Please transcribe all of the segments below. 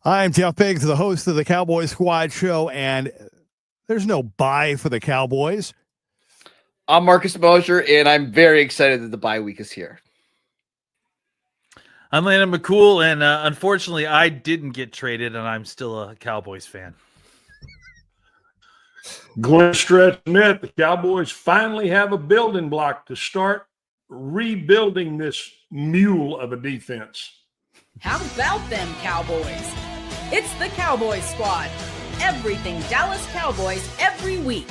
I'm Jeff Biggs, the host of the Cowboys Squad Show, and there's no bye for the Cowboys. I'm Marcus Mosher, and I'm very excited that the bye week is here. I'm Landon McCool, and unfortunately, I didn't get traded, and I'm still a Cowboys fan. Glenn Stretch Smith, the Cowboys finally have a building block to start rebuilding this mule of a defense. How about them Cowboys? It's the Cowboys Squad. Everything Dallas Cowboys every week.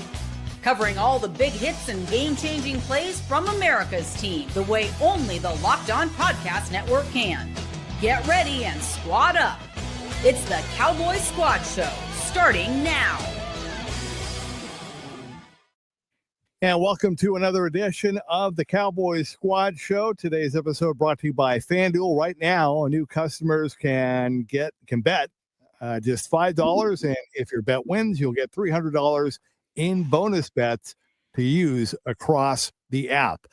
Covering all the big hits and game-changing plays from America's team the way only the Locked On Podcast Network can. Get ready and squad up. It's the Cowboys Squad Show, starting now. And welcome to another edition of the Cowboys Squad Show. Today's episode brought to you by FanDuel. Right now, new customers can bet just $5, and if your bet wins, you'll get $300 in bonus bets to use across the app.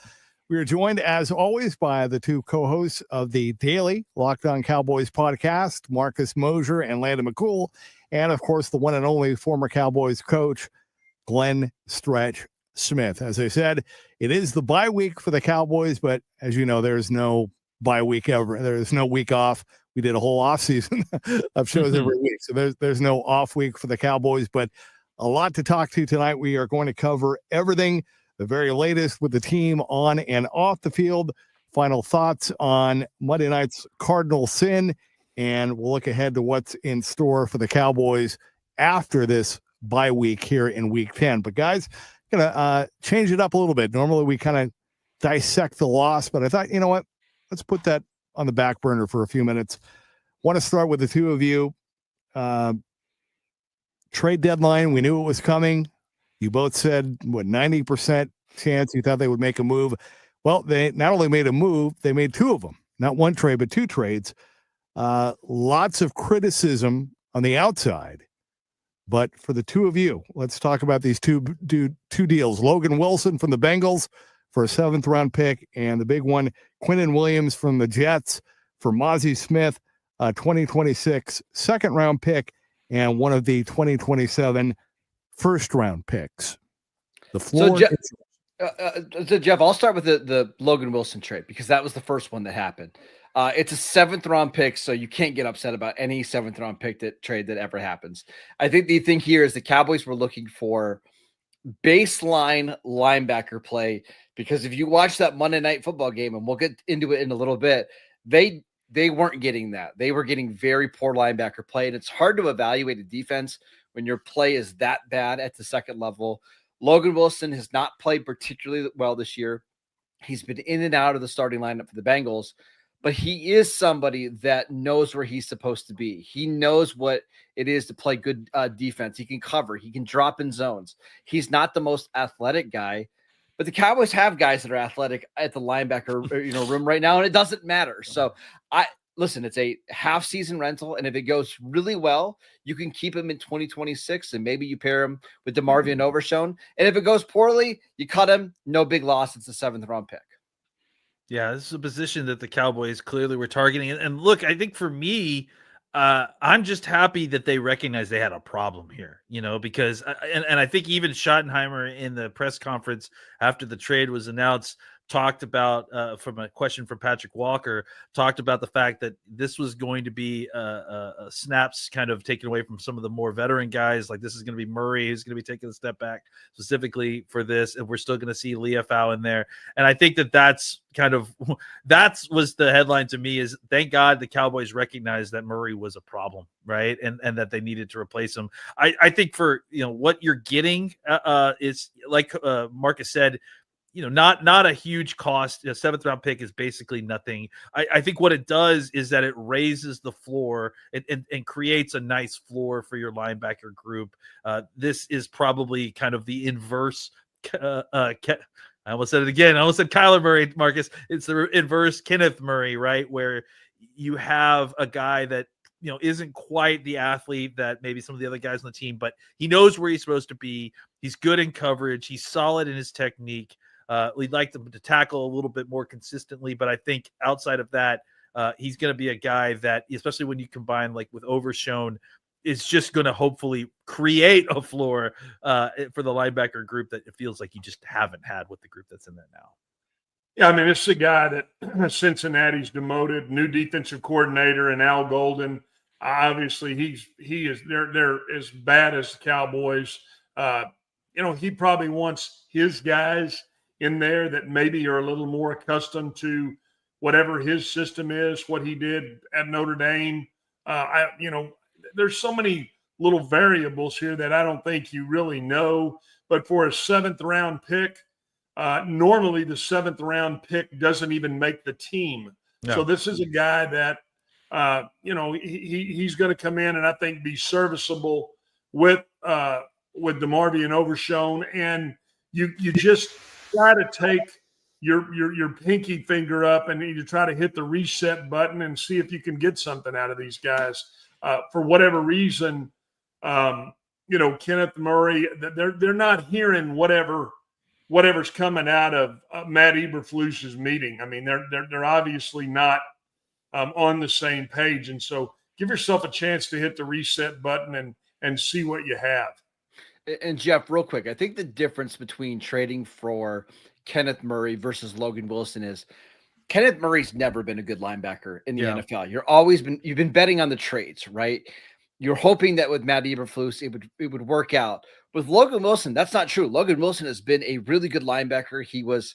We are joined, as always, by the two co-hosts of the daily Locked On Cowboys podcast, Marcus Mosher and Landon McCool, and, of course, the one and only former Cowboys coach, Glenn Stretch Smith. As I said, it is the bye week for the Cowboys, but as you know, there's no bye week ever. There's no week off. We did a whole off season of shows every week, so there's no off week for the Cowboys, but a lot to talk to tonight. We are going to cover everything, the very latest with the team on and off the field, final thoughts on Monday night's Cardinals sin, and we'll look ahead to what's in store for the Cowboys after this bye week here in week 10. But guys, gonna change it up a little bit. Normally we kind of dissect the loss, but I thought, you know what? Let's put that on the back burner for a few minutes. Want to start with the two of you. Trade deadline, we knew it was coming. You both said, 90% chance you thought they would make a move. Well, they not only made a move, they made two of them. Not one trade, but two trades. Lots of criticism on the outside. But for the two of you, let's talk about these two deals. Logan Wilson from the Bengals for a 7th-round pick, and the big one, Quinnen Williams from the Jets for Mozzie Smith, 2026 2nd-round pick, and one of the 2027 1st-round picks. The floor. So Jeff, I'll start with the Logan Wilson trade because that was the first one that happened. It's a 7th-round pick, so you can't get upset about any 7th-round pick trade that ever happens. I think the thing here is the Cowboys were looking for baseline linebacker play because if you watch that Monday Night Football game, and we'll get into it in a little bit, they weren't getting that. They were getting very poor linebacker play, and it's hard to evaluate a defense when your play is that bad at the second level. Logan Wilson has not played particularly well this year. He's been in and out of the starting lineup for the Bengals, but he is somebody that knows where he's supposed to be. He knows what it is to play good defense. He can cover. He can drop in zones. He's not the most athletic guy, but the Cowboys have guys that are athletic at the linebacker room right now, and it doesn't matter. So listen, it's a half-season rental, and if it goes really well, you can keep him in 2026, and maybe you pair him with DeMarvion Overshown. And if it goes poorly, you cut him. No big loss. It's a 7th-round pick. Yeah, this is a position that the Cowboys clearly were targeting. And look, I think for me, I'm just happy that they recognize they had a problem here, because and I think even Schottenheimer in the press conference after the trade was announced talked about, from a question from Patrick Walker, talked about the fact that this was going to be snaps kind of taken away from some of the more veteran guys. Like this is going to be Murray who's going to be taking a step back specifically for this, and we're still going to see Leafau in there. And I think that's was the headline to me is thank God the Cowboys recognized that Murray was a problem, right? And that they needed to replace him. I think for what you're getting is like Marcus said, not a huge cost. A 7th-round pick is basically nothing. I think what it does is that it raises the floor and creates a nice floor for your linebacker group. This is probably kind of the inverse. I almost said it again. I almost said Kyler Murray, Marcus. It's the inverse Kenneth Murray, right? Where you have a guy that isn't quite the athlete that maybe some of the other guys on the team, but he knows where he's supposed to be. He's good in coverage. He's solid in his technique. We'd like them to tackle a little bit more consistently, but I think outside of that, he's going to be a guy that, especially when you combine like with Overshown, is just going to hopefully create a floor for the linebacker group that it feels like you just haven't had with the group that's in there now. Yeah, I mean, this is a guy that Cincinnati's demoted, new defensive coordinator, and Al Golden. Obviously, they're as bad as the Cowboys. He probably wants his guys in there that maybe are a little more accustomed to whatever his system is, what he did at Notre Dame. There's so many little variables here that I don't think you really know. But for a 7th round pick, normally the 7th round pick doesn't even make the team. No. So this is a guy that, he's going to come in and I think be serviceable with DeMarvion Overshown. And you just try to take your pinky finger up and you try to hit the reset button and see if you can get something out of these guys. For whatever reason, Kenneth Murray, they're not hearing whatever's coming out of Matt Eberflus's meeting. I mean, they're obviously not on the same page, and so give yourself a chance to hit the reset button and see what you have. And Jeff, real quick, I think the difference between trading for Kenneth Murray versus Logan Wilson is Kenneth Murray's never been a good linebacker in the NFL. You've been betting on the trades, right? You're hoping that with Matt Eberflus, it would work out. With Logan Wilson, that's not true. Logan Wilson has been a really good linebacker. He was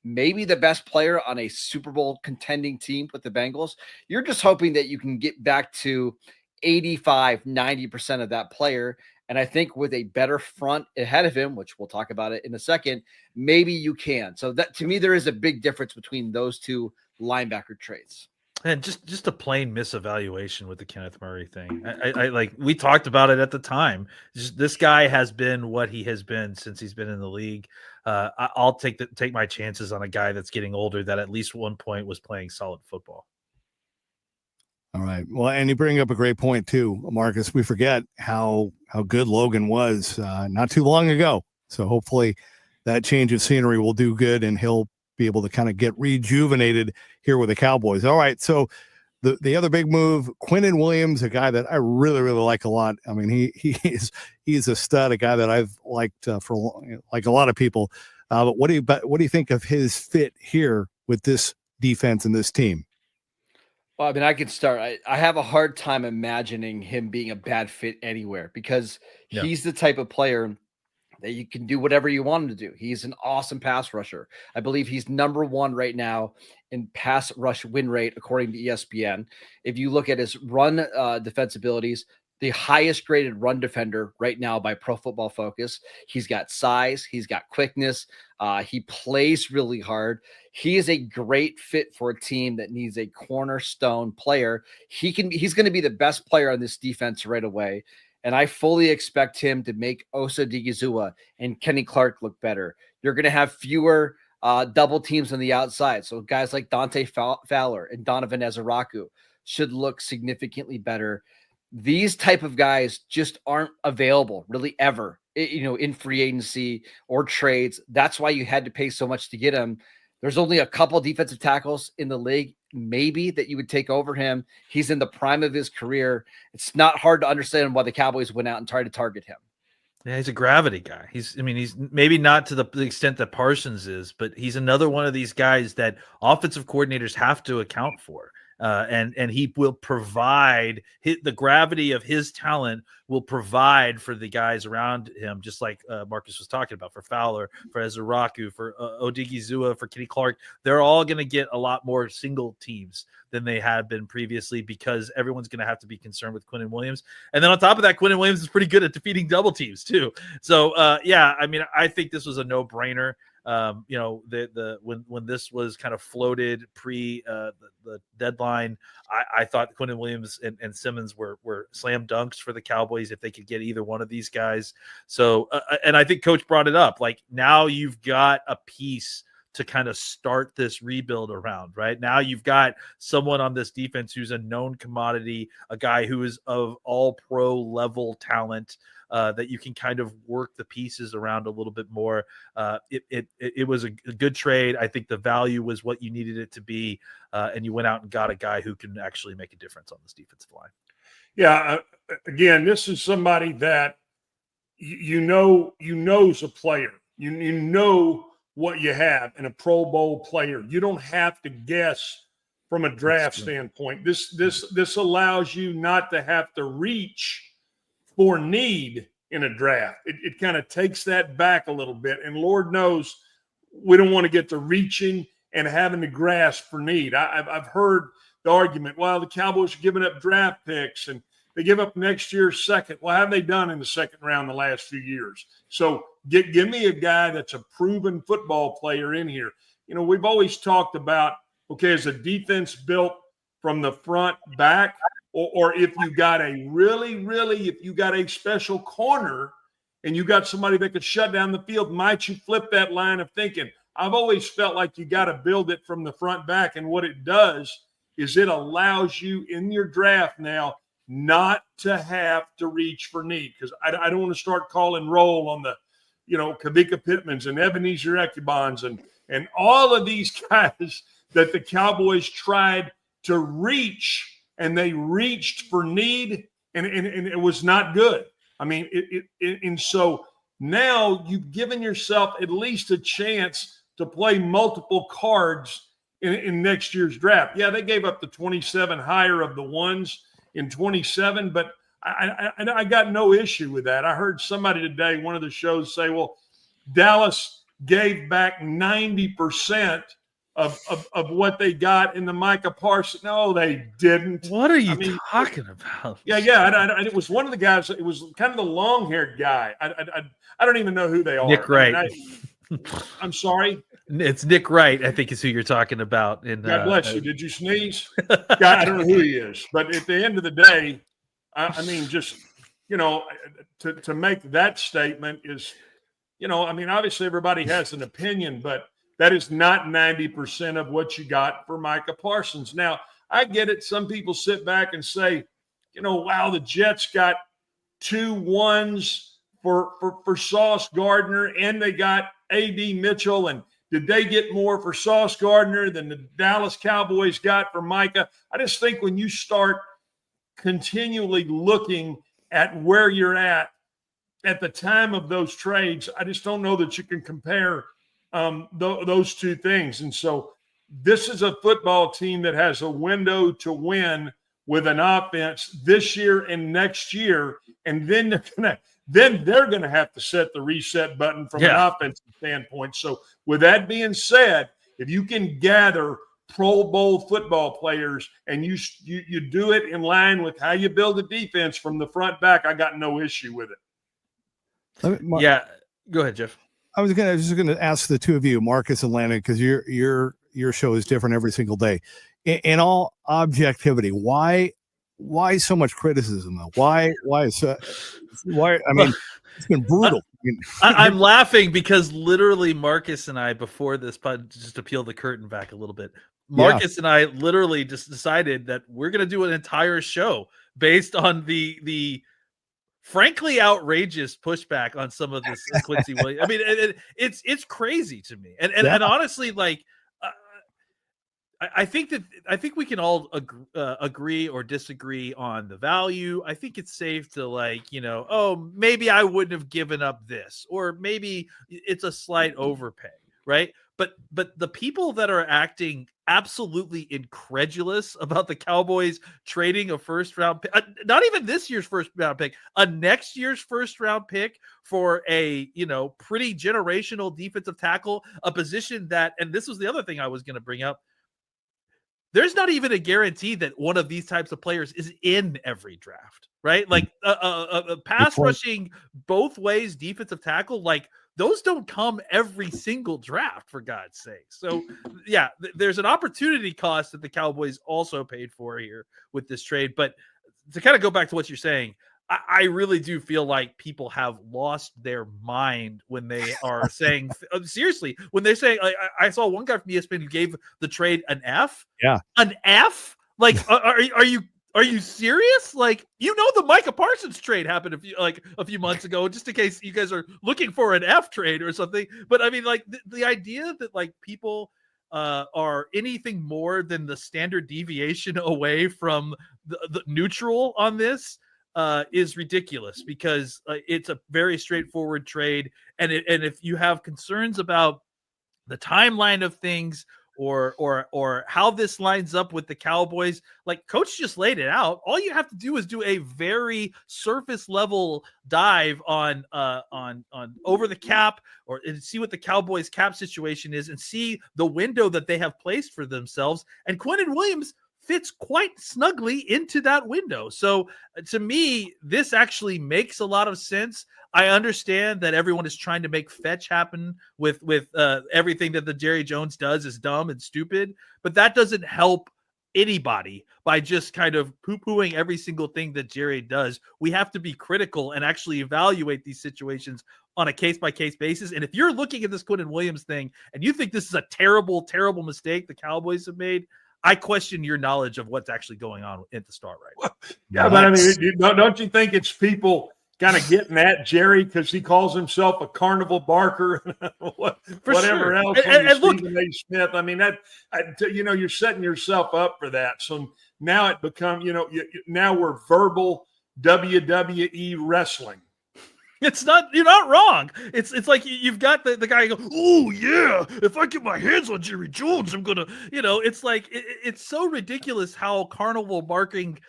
maybe the best player on a Super Bowl contending team with the Bengals. You're just hoping that you can get back to 85, 90% of that player. And I think with a better front ahead of him, which we'll talk about it in a second, maybe you can. So that, to me, there is a big difference between those two linebacker traits. And just a plain misevaluation with the Kenneth Murray thing. I like, we talked about it at the time. This guy has been what he has been since he's been in the league. I'll take my chances on a guy that's getting older that at least one point was playing solid football. All right. Well, and you bring up a great point too, Marcus. We forget how good Logan was not too long ago. So hopefully that change of scenery will do good and he'll be able to kind of get rejuvenated here with the Cowboys. All right. So the other big move, Quinnen Williams, a guy that I really, really like a lot. I mean, he's a stud, a guy that I've liked for like a lot of people. But what do you think of his fit here with this defense and this team? Well, I mean, I could start. I have a hard time imagining him being a bad fit anywhere because he's the type of player that you can do whatever you want him to do. He's an awesome pass rusher. I believe he's number 1 right now in pass rush win rate, according to ESPN. If you look at his run defense abilities, the highest graded run defender right now by Pro Football Focus. He's got size. He's got quickness. He plays really hard. He is a great fit for a team that needs a cornerstone player. He's going to be the best player on this defense right away. And I fully expect him to make Osa Odighizuwa and Kenny Clark look better. You're going to have fewer double teams on the outside. So guys like Dante Fowler and Donovan Ezeraku should look significantly better. These type of guys just aren't available really ever, in free agency or trades. That's why you had to pay so much to get him. There's only a couple defensive tackles in the league, maybe, that you would take over him. He's in the prime of his career. It's not hard to understand why the Cowboys went out and tried to target him. Yeah, he's a gravity guy. He's maybe not to the extent that Parsons is, but he's another one of these guys that offensive coordinators have to account for. And he will provide the gravity of his talent will provide for the guys around him, just like Marcus was talking about, for Fowler, for Ezeraku, for Odighizuwa, for Kenny Clark. They're all going to get a lot more single teams than they had been previously because everyone's going to have to be concerned with Quinnen Williams. And then on top of that, Quinnen Williams is pretty good at defeating double teams too. So I mean, I think this was a no-brainer. When this was kind of floated pre the deadline, I thought Quinnen Williams and Simmons were slam dunks for the Cowboys if they could get either one of these guys. So and I think Coach brought it up. Like, now you've got a piece to kind of start this rebuild around, right? Now you've got someone on this defense who's a known commodity, a guy who is of all pro level talent, that you can kind of work the pieces around a little bit more. It was a good trade. I think the value was what you needed it to be, and you went out and got a guy who can actually make a difference on this defensive line. Yeah, again, this is somebody that you know is a player. You know what you have in a Pro Bowl player. You don't have to guess from a draft standpoint. This allows you not to have to reach for need in a draft. It kind of takes that back a little bit. And Lord knows we don't want to get to reaching and having to grasp for need. I've heard the argument, well, the Cowboys are giving up draft picks and they give up next year's second. Well, how have they done in the second round the last few years? So give me a guy that's a proven football player in here. You know, we've always talked about, okay, is a defense built from the front back? Or if you got if you got a special corner and you got somebody that could shut down the field, might you flip that line of thinking? I've always felt like you got to build it from the front back. And what it does is it allows you in your draft now not to have to reach for need. Because I don't want to start calling roll on the, Kavika Pittmans and Ebenezer Ekubans and all of these guys that the Cowboys tried to reach. And they reached for need, and it was not good. I mean, and so now you've given yourself at least a chance to play multiple cards in next year's draft. Yeah, they gave up the 27 higher of the ones in 27, but I got no issue with that. I heard somebody today, one of the shows, say, well, Dallas gave back 90% of what they got in the Micah Parsons. No, they didn't. What are you talking about? Yeah. It was one of the guys. It was kind of the long-haired guy. I don't even know who they are. Nick Wright. I'm sorry. It's Nick Wright, I think, is who you're talking about. God bless you. Did you sneeze? God, I don't know who he is. But at the end of the day, to make that statement is, obviously everybody has an opinion, but that is not 90% of what you got for Micah Parsons. Now, I get it. Some people sit back and say, wow, the Jets got 2 ones for Sauce Gardner, and they got A.D. Mitchell. And did they get more for Sauce Gardner than the Dallas Cowboys got for Micah? I just think when you start continually looking at where you're at the time of those trades, I just don't know that you can compare those two things. And so this is a football team that has a window to win with an offense this year and next year. And then they're going to have to set the reset button from an offensive standpoint. So with that being said, if you can gather Pro Bowl football players and you do it in line with how you build a defense from the front back, I got no issue with it. Yeah. Go ahead, Jeff. I was just gonna ask the two of you, Marcus and Landon, because your show is different every single day. In all objectivity, why so much criticism though? Why? I mean, it's been brutal. I'm laughing because literally Marcus and I, before this pod, just to peel the curtain back a little bit, Marcus and I literally just decided that we're gonna do an entire show based on the frankly outrageous pushback on some of this Quincy Williams. I mean, it's crazy to me. And honestly, like, I think we can all agree or disagree on the value. I think it's safe to maybe I wouldn't have given up this, or maybe it's a slight overpay, right? But the people that are acting absolutely incredulous about the Cowboys trading a first-round pick, not even this year's first-round pick, a next year's first-round pick for a pretty generational defensive tackle, a position that, and this was the other thing I was going to bring up, there's not even a guarantee that one of these types of players is in every draft, right? Like a pass rushing both ways defensive tackle, like those don't come every single draft, for God's sake. So yeah, there's an opportunity cost that the Cowboys also paid for here with this trade. But to kind of go back to what you're saying, I really do feel like people have lost their mind when they are saying seriously, when they're saying, I saw one guy from ESPN who gave the trade an F. Yeah. An F? Like, are you serious? Like, the Micah Parsons trade happened a few months ago, just in case you guys are looking for an F trade or something. But I mean, like, the idea that like people are anything more than the standard deviation away from the neutral on this is ridiculous, because it's a very straightforward trade. And if you have concerns about the timeline of things or how this lines up with the Cowboys, like Coach just laid it out. All you have to do is do a very surface level dive on over the cap, and see what the Cowboys cap situation is, and see the window that they have placed for themselves. And Quinnen Williams fits quite snugly into that window. So to me, this actually makes a lot of sense. I understand that everyone is trying to make fetch happen with everything that the Jerry Jones does is dumb and stupid, but that doesn't help anybody by just kind of poo-pooing every single thing that Jerry does. We have to be critical and actually evaluate these situations on a case-by-case basis. And if you're looking at this Quinnen Williams thing and you think this is a terrible, terrible mistake the Cowboys have made, I question your knowledge of what's actually going on at the start right now. Yeah, but I mean, don't you think it's people kind of getting at Jerry because he calls himself a carnival barker, whatever else? And look, Stephen A. Smith. I mean, you're setting yourself up for that. So now it becomes, now we're verbal WWE wrestling. It's not, you're not wrong. It's like you've got the guy go, oh yeah, if I get my hands on Jerry Jones, I'm gonna, it's like it's so ridiculous how carnival barking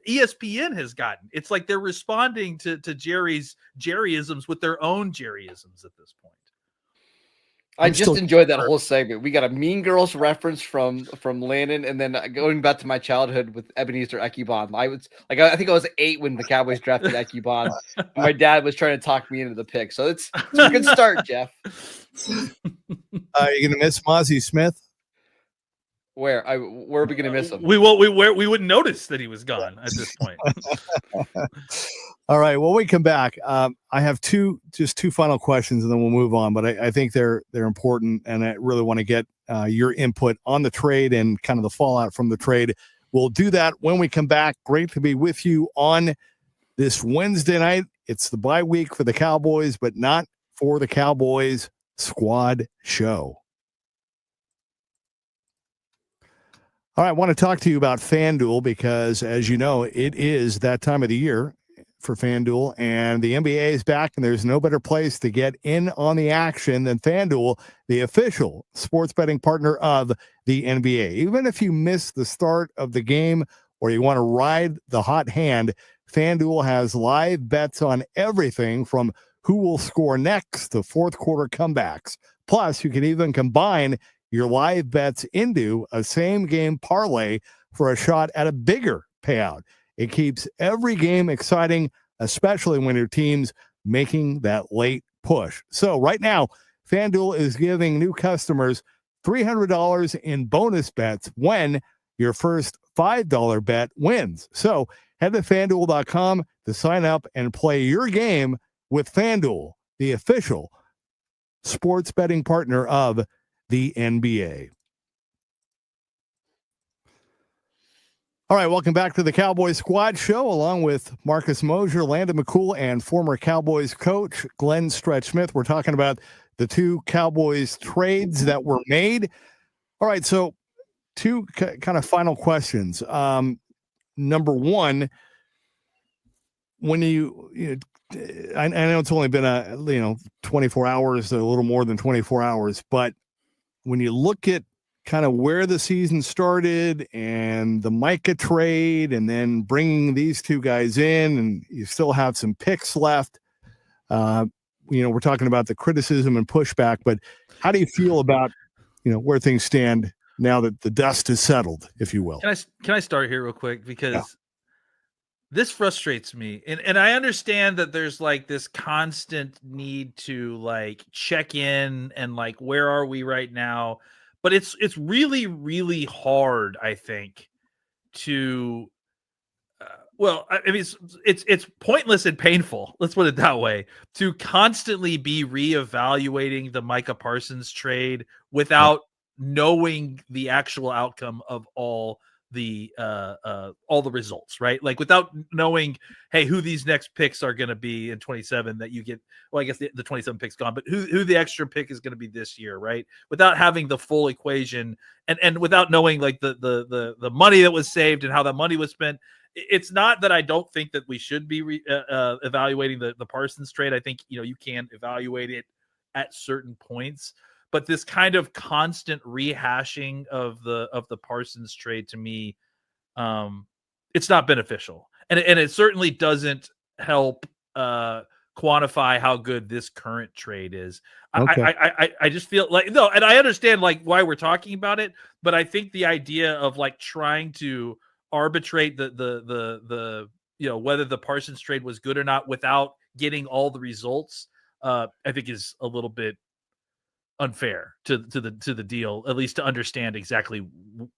ESPN has gotten. It's like they're responding to Jerry's Jerryisms with their own Jerryisms at this point. I just enjoyed that whole segment. We got a Mean Girls reference from Landon, and then going back to my childhood with Ebenezer Ekubon. I think I was 8 when the Cowboys drafted Ekubon. My dad was trying to talk me into the pick, so it's a good start, Jeff. You're gonna miss Mozzie Smith. Where are we gonna miss him? We wouldn't notice that he was gone at this point. All right. Well, we come back. I have two final questions, and then we'll move on. But I think they're important, and I really want to get your input on the trade and kind of the fallout from the trade. We'll do that when we come back. Great to be with you on this Wednesday night. It's the bye week for the Cowboys, but not for the Cowboys Squad Show. All right. I want to talk to you about FanDuel because, as you know, it is that time of the year for FanDuel, and the NBA is back, and there's no better place to get in on the action than FanDuel, the official sports betting partner of the NBA. Even if you miss the start of the game or you want to ride the hot hand, FanDuel has live bets on everything from who will score next to fourth quarter comebacks. Plus, you can even combine your live bets into a same game parlay for a shot at a bigger payout. It keeps every game exciting, especially when your team's making that late push. So right now, FanDuel is giving new customers $300 in bonus bets when your first $5 bet wins. So head to FanDuel.com to sign up and play your game with FanDuel, the official sports betting partner of the NBA. All right, welcome back to the Cowboys Squad Show, along with Marcus Mosher, Landon McCool, and former Cowboys coach Glenn Stretch Smith. We're talking about the two Cowboys trades that were made. All right, so two kind of final questions. Number one, when I know it's only been 24 hours, a little more than 24 hours, but when you look at kind of where the season started and the Micah trade, and then bringing these two guys in, and you still have some picks left. We're talking about the criticism and pushback, but how do you feel about, where things stand now that the dust has settled, if you will? Can I start here real quick? Because this frustrates me. And I understand that there's like this constant need to like check in and like, where are we right now? But it's really, really hard, I think, to Well, I mean, it's pointless and painful. Let's put it that way. To constantly be reevaluating the Micah Parsons trade without knowing the actual outcome of all the results, right? Like without knowing, hey, who these next picks are going to be in 27 that you get. Well, I guess the 27 picks gone, but who the extra pick is going to be this year, right? Without having the full equation and without knowing like the money that was saved and how that money was spent. It's not that I don't think that we should be evaluating the Parsons trade. I think, you can evaluate it at certain points, but this kind of constant rehashing of the Parsons trade to me, it's not beneficial. And it certainly doesn't help quantify how good this current trade is. Okay. I just feel like, no, and I understand like why we're talking about it, but I think the idea of like trying to arbitrate the whether the Parsons trade was good or not without getting all the results, I think is a little bit unfair to the deal, at least to understand exactly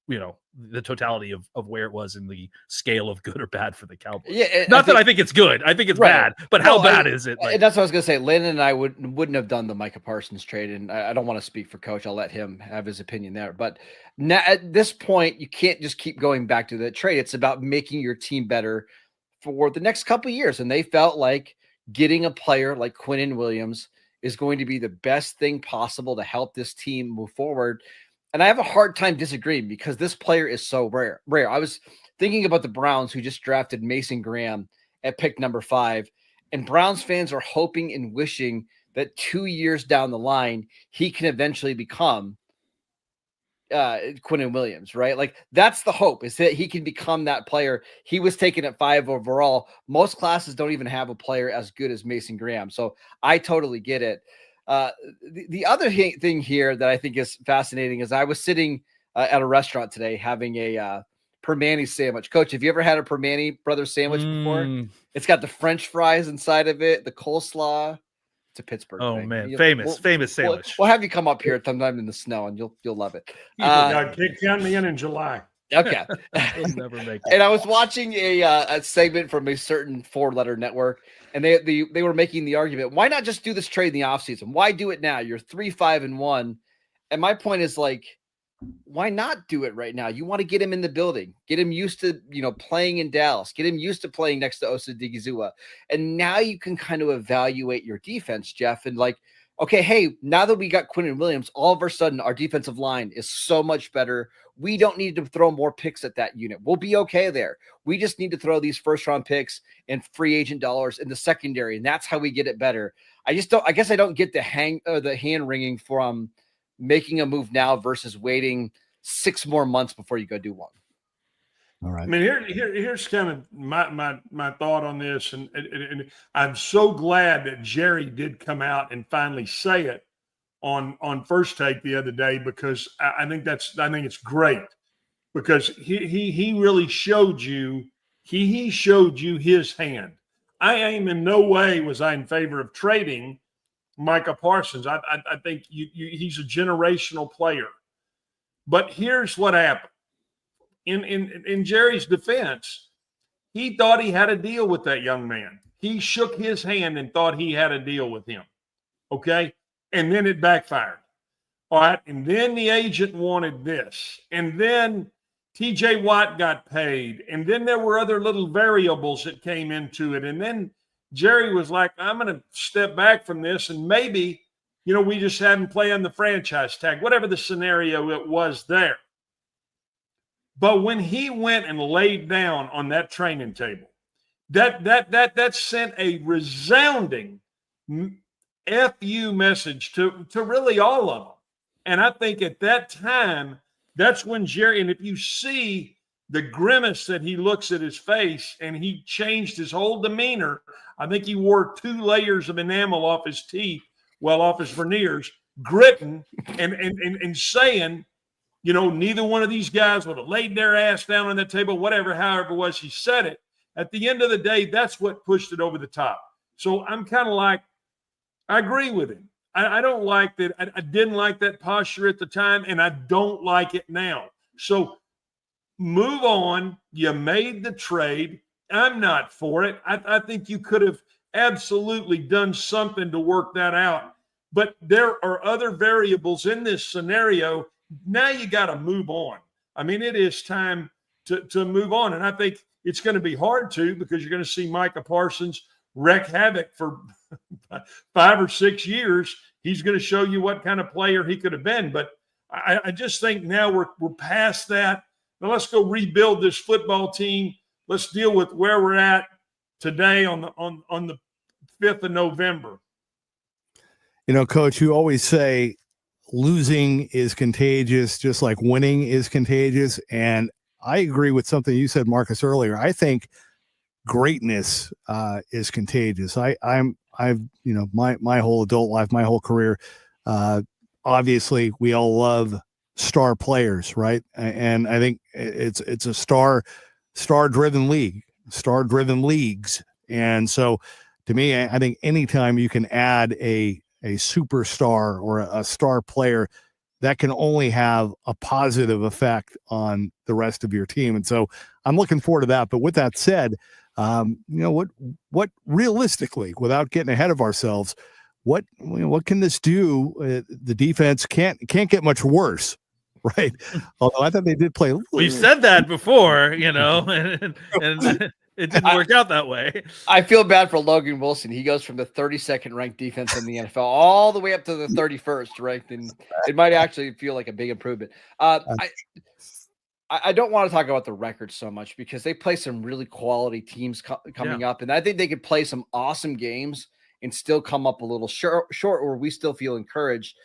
the totality of where it was in the scale of good or bad for the Cowboys. Yeah, I think it's good. I think it's bad, but how bad is it? Like, that's what I was gonna say. Landon and I wouldn't have done the Micah Parsons trade, and I don't want to speak for Coach. I'll let him have his opinion there. But now at this point, you can't just keep going back to the trade. It's about making your team better for the next couple of years, and they felt like getting a player like Quinnen Williams is going to be the best thing possible to help this team move forward. And I have a hard time disagreeing because this player is so rare. I was thinking about the Browns who just drafted Mason Graham at pick number 5, and Browns fans are hoping and wishing that 2 years down the line, he can eventually become Quinnen Williams, right? Like that's the hope, is that he can become that player. He was taken at 5 overall. Most classes don't even have a player as good as Mason Graham. So I totally get it. The other thing here that I think is fascinating is I was sitting at a restaurant today having a Permane sandwich. Coach, have you ever had a Permane Brothers sandwich before? It's got the French fries inside of it, the coleslaw. It's a Pittsburgh thing. Man, famous sandwich. We'll have you come up here sometime in the snow, and you'll love it. Count me in July. Okay. We'll never make it. And I was watching a segment from a certain 4-letter network, and they were making the argument, why not just do this trade in the offseason? Why do it now? You're 3-5-1. And my point is like, why not do it right now? You want to get him in the building, get him used to, playing in Dallas, get him used to playing next to Osa Digizua. And now you can kind of evaluate your defense, Jeff, and like, okay, hey, now that we got Quinnen Williams, all of a sudden our defensive line is so much better. We don't need to throw more picks at that unit. We'll be okay there. We just need to throw these first-round picks and free agent dollars in the secondary, and that's how we get it better. I guess I don't get the hand wringing from making a move now versus waiting 6 more months before you go do one. All right. I mean, here's kind of my thought on this, and I'm so glad that Jerry did come out and finally say it on First Take the other day, because I think it's great, because he really showed you he showed you his hand. I am in no way was I in favor of trading Micah Parsons. I think he's a generational player. But here's what happened. In Jerry's defense, he thought he had a deal with that young man. He shook his hand and thought he had a deal with him. Okay? And then it backfired. All right? And then the agent wanted this. And then TJ Watt got paid. And then there were other little variables that came into it. And then Jerry was like, I'm going to step back from this, and maybe, we just have him play on the franchise tag, whatever the scenario it was there. But when he went and laid down on that training table, that sent a resounding FU message to really all of them. And I think at that time, that's when Jerry, and if you see the grimace that he looks at his face, and he changed his whole demeanor. I think he wore 2 layers of enamel off his teeth, off his veneers, gritting and saying, neither one of these guys would have laid their ass down on that table, however it was he said it. At the end of the day, that's what pushed it over the top. So I'm kind of like, I agree with him. I don't like that. I didn't like that posture at the time, and I don't like it now. So move on. You made the trade. I'm not for it. I think you could have absolutely done something to work that out. But there are other variables in this scenario. Now you got to move on. I mean, it is time to move on. And I think it's going to be hard to, because you're going to see Micah Parsons wreak havoc for 5 or 6 years. He's going to show you what kind of player he could have been. But I just think now we're past that. Now let's go rebuild this football team. Let's deal with where we're at today on the 5th of November. You know, Coach, you always say losing is contagious, just like winning is contagious. And I agree with something you said, Marcus, earlier. I think greatness is contagious. I've my whole adult life, my whole career, obviously we all love star players, right? And I think it's a star driven leagues. And so to me, I think anytime you can add a superstar or a star player, that can only have a positive effect on the rest of your team. And so I'm looking forward to that. But with that said, what realistically, without getting ahead of ourselves, what can this do? The defense can't get much worse, right? Although I thought they did play. We've said that before, and it didn't work out that way. I feel bad for Logan Wilson. He goes from the 32nd ranked defense in the NFL all the way up to the 31st ranked, and it might actually feel like a big improvement. I don't want to talk about the record so much because they play some really quality teams coming up, and I think they could play some awesome games and still come up a little short where we still feel encouraged.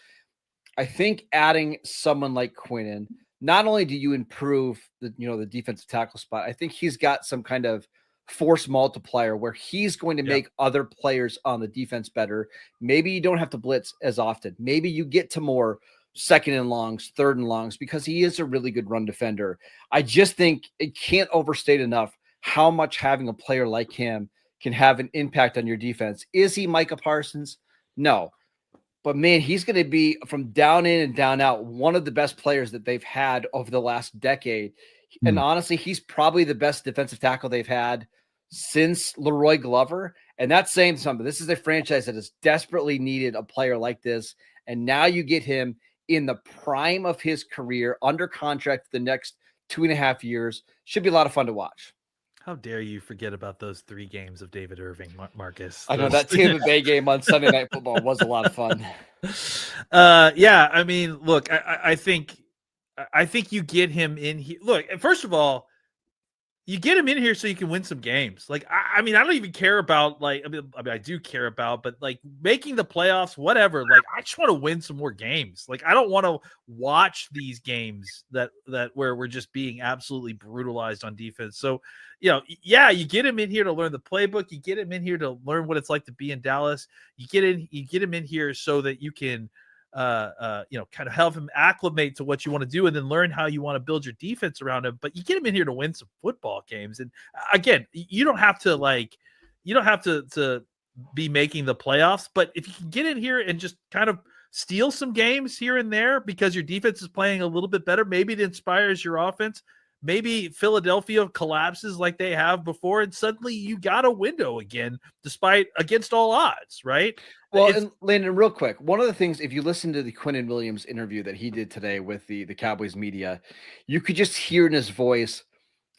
I think adding someone like Quinnen, not only do you improve the defensive tackle spot, I think he's got some kind of force multiplier where he's going to make other players on the defense better. Maybe you don't have to blitz as often. Maybe you get to more second and longs, third and longs, because he is a really good run defender. I just think it can't overstate enough how much having a player like him can have an impact on your defense. Is he Micah Parsons? No. But, man, he's going to be, from down in and down out, one of the best players that they've had over the last decade. And honestly, he's probably the best defensive tackle they've had since Leroy Glover. And that's saying something. This is a franchise that has desperately needed a player like this. And now you get him in the prime of his career, under contract for the next 2.5 years. Should be a lot of fun to watch. How dare you forget about those 3 games of David Irving, Marcus? I know that Tampa Bay game on Sunday Night Football was a lot of fun. Yeah, I mean, look, I think you get him in here. Look, first of all, you get him in here so you can win some games. Like, I mean, I don't even care about I do care about, but like making the playoffs, whatever. Like, I just want to win some more games. Like, I don't want to watch these games that where we're just being absolutely brutalized on defense. So, you get him in here to learn the playbook. You get him in here to learn what it's like to be in Dallas. You get him in here so that you can kind of help him acclimate to what you want to do and then learn how you want to build your defense around him. But you get him in here to win some football games. And again, you don't have to be making the playoffs, but if you can get in here and just kind of steal some games here and there because your defense is playing a little bit better, maybe it inspires your offense. Maybe Philadelphia collapses like they have before, and suddenly you got a window again, against all odds, right? Well, and Landon, real quick, one of the things, if you listen to the Quinnen Williams interview that he did today with the Cowboys media, you could just hear in his voice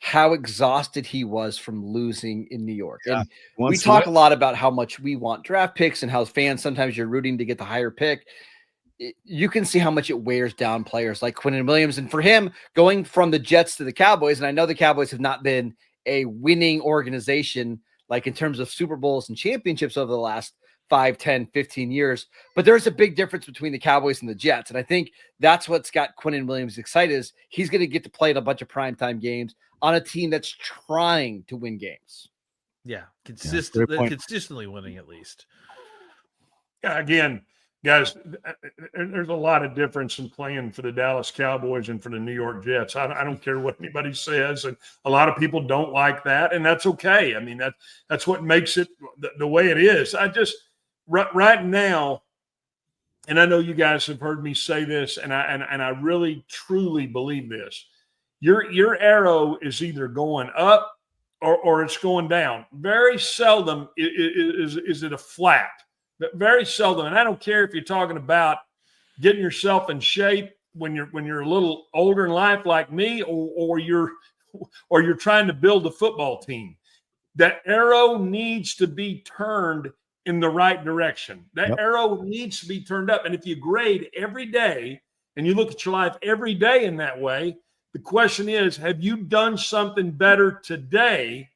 how exhausted he was from losing in New York. Yeah. And we talk a lot about how much we want draft picks and how fans, sometimes you're rooting to get the higher pick. You can see how much it wears down players like Quinnen Williams. And for him, going from the Jets to the Cowboys, and I know the Cowboys have not been a winning organization, like in terms of Super Bowls and championships over the last 5, 10, 15 years, but there's a big difference between the Cowboys and the Jets. And I think that's what's got Quinnen Williams excited, is he's going to get to play in a bunch of primetime games on a team that's trying to win games. Yeah. Consistently winning, at least. Yeah, again, guys, there's a lot of difference in playing for the Dallas Cowboys and for the New York Jets. I don't care what anybody says, and a lot of people don't like that, and that's okay. I mean, that's what makes it the way it is. I just right now, and I know you guys have heard me say this, and I really truly believe this. Your arrow is either going up or it's going down. Very seldom is it a flat. But very seldom, and I don't care if you're talking about getting yourself in shape when you're a little older in life like me, or you're trying to build a football team. That arrow needs to be turned in the right direction. That arrow needs to be turned up. And if you grade every day and you look at your life every day in that way, the question is, have you done something better today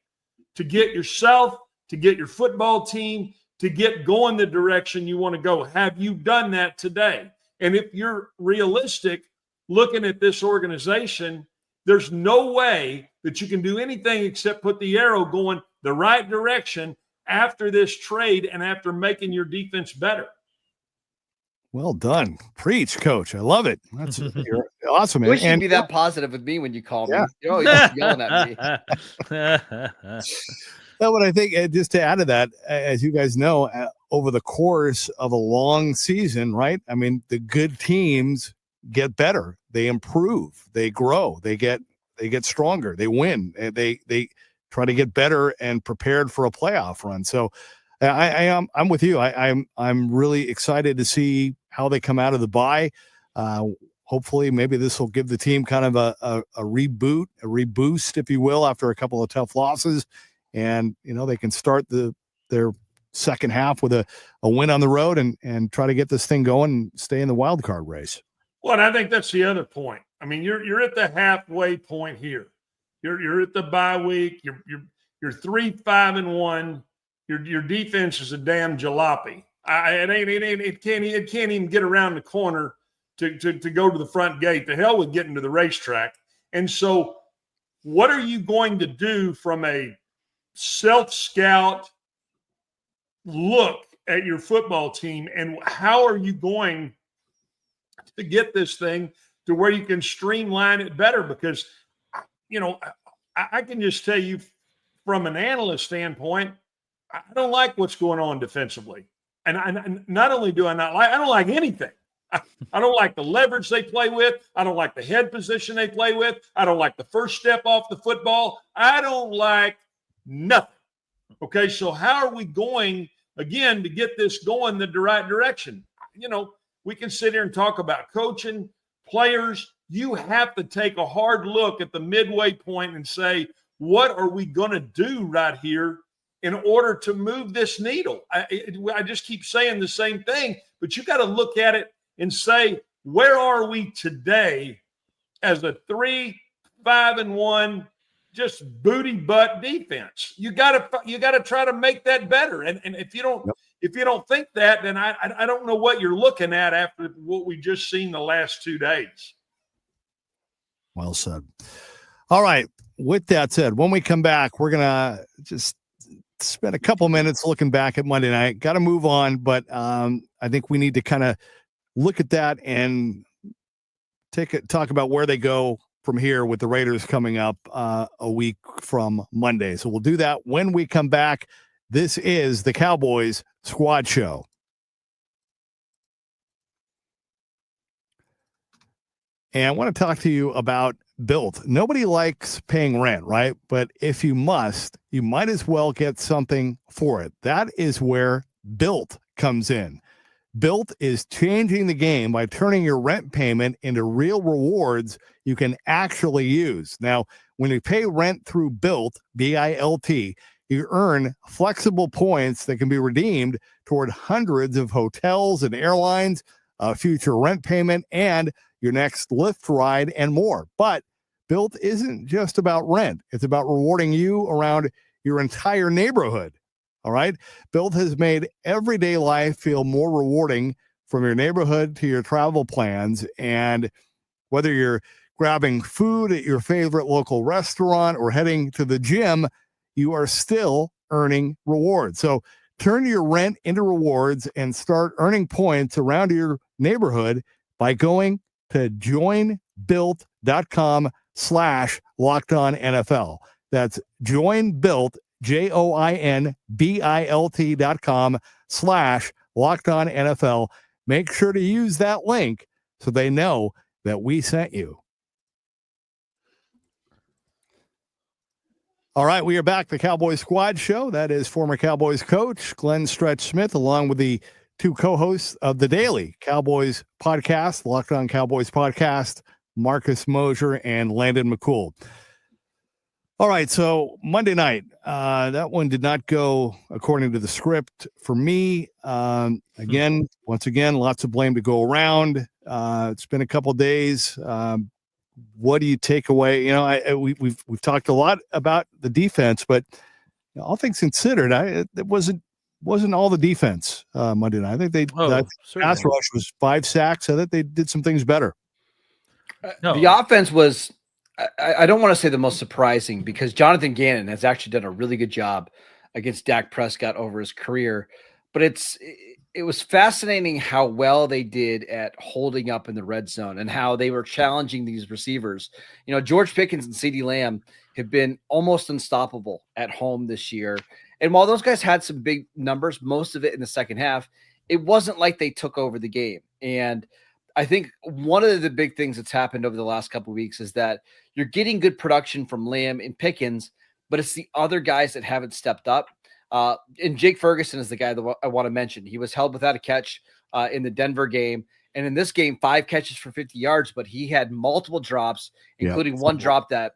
to get yourself, to get your football team, to get going the direction you want to go? Have you done that today? And if you're realistic, looking at this organization, there's no way that you can do anything except put the arrow going the right direction after this trade and after making your defense better. Well done. Preach, Coach. I love it. You're awesome. I wish you'd and be that positive with me when you call me. You're always just yelling at me. No, but I think just to add to that, as you guys know, over the course of a long season, right? I mean, the good teams get better, they improve, they grow, they get stronger, they win, they try to get better and prepared for a playoff run. So I'm with you. I'm really excited to see how they come out of the bye. Hopefully, maybe this will give the team kind of a reboot, a reboost, if you will, after a couple of tough losses. And, they can start their second half with a win on the road and try to get this thing going and stay in the wild card race. Well, and I think that's the other point. I mean, you're at the halfway point here. You're at the bye week. You're 3-5-1. Your defense is a damn jalopy. It can't even get around the corner to go to the front gate. The hell with getting to the racetrack. And so, what are you going to do from a self-scout look at your football team, and how are you going to get this thing to where you can streamline it better? Because, I can just tell you from an analyst standpoint, I don't like what's going on defensively. And not only do I don't like anything. I don't like the leverage they play with. I don't like the head position they play with. I don't like the first step off the football. I don't like nothing. Okay, so how are we going, again, to get this going the right direction? We can sit here and talk about coaching, players. You have to take a hard look at the midway point and say, what are we going to do right here in order to move this needle? I just keep saying the same thing, but you got to look at it and say, where are we today as a 3-5-1 just booty butt defense? You got to try to make that better. And if you don't think that, then I don't know what you're looking at after what we just seen the last 2 days. Well said. All right. With that said, when we come back, we're gonna just spend a couple minutes looking back at Monday night. Got to move on, but I think we need to kind of look at that and talk about where they go from here with the Raiders coming up a week from Monday. So we'll do that when we come back. This is the Cowboys Squad Show. And I want to talk to you about Built. Nobody likes paying rent, right? But if you must, you might as well get something for it. That is where Built comes in. Built is changing the game by turning your rent payment into real rewards you can actually use. Now, when you pay rent through Built, B-I-L-T, you earn flexible points that can be redeemed toward hundreds of hotels and airlines, a future rent payment, and your next Lyft ride, and more. But Built isn't just about rent. It's about rewarding you around your entire neighborhood. All right. Built has made everyday life feel more rewarding, from your neighborhood to your travel plans. And whether you're grabbing food at your favorite local restaurant or heading to the gym, you are still earning rewards. So turn your rent into rewards and start earning points around your neighborhood by going to joinbuilt.com/LockedOnNFL. That's joinbuilt, joinbuilt.com/LockedOnNFL. Make sure to use that link so they know that we sent you. All right, we are back. The Cowboys Squad Show. That is former Cowboys coach Glenn Stretch Smith, along with the two co-hosts of the daily Cowboys podcast, Locked On Cowboys podcast, Marcus Mosher and Landon McCool. All right, so Monday night, that one did not go according to the script for me. Once again, lots of blame to go around. It's been a couple of days. What do you take away? You know, we've talked a lot about the defense, but all things considered, it wasn't all the defense Monday night. I think pass rush was 5 sacks. I think they did some things better. No. The offense was, I don't want to say the most surprising, because Jonathan Gannon has actually done a really good job against Dak Prescott over his career, but it was fascinating how well they did at holding up in the red zone and how they were challenging these receivers. You know, George Pickens and CeeDee Lamb have been almost unstoppable at home this year. And while those guys had some big numbers, most of it in the second half, it wasn't like they took over the game. And I think one of the big things that's happened over the last couple of weeks is that you're getting good production from Lamb and Pickens, but it's the other guys that haven't stepped up. And Jake Ferguson is the guy that I want to mention. He was held without a catch in the Denver game. And in this game, 5 catches for 50 yards, but he had multiple drops, including one drop that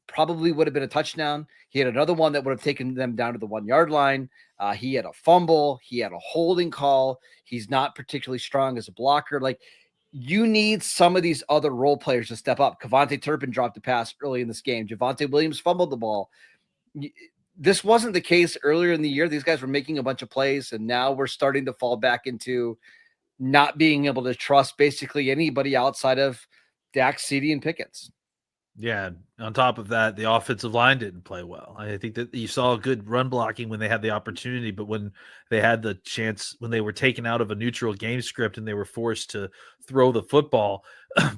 probably would have been a touchdown. He had another one that would have taken them down to the 1-yard line. He had a fumble. He had a holding call. He's not particularly strong as a blocker. Like, you need some of these other role players to step up. Kevontae Turpin dropped a pass early in this game. Javonte Williams fumbled the ball. This wasn't the case earlier in the year. These guys were making a bunch of plays, and now we're starting to fall back into not being able to trust basically anybody outside of Dak, CeeDee, and Pickens. Yeah. On top of that, the offensive line didn't play well. I think that you saw good run blocking when they had the opportunity, but when they had the chance, when they were taken out of a neutral game script and they were forced to throw the football,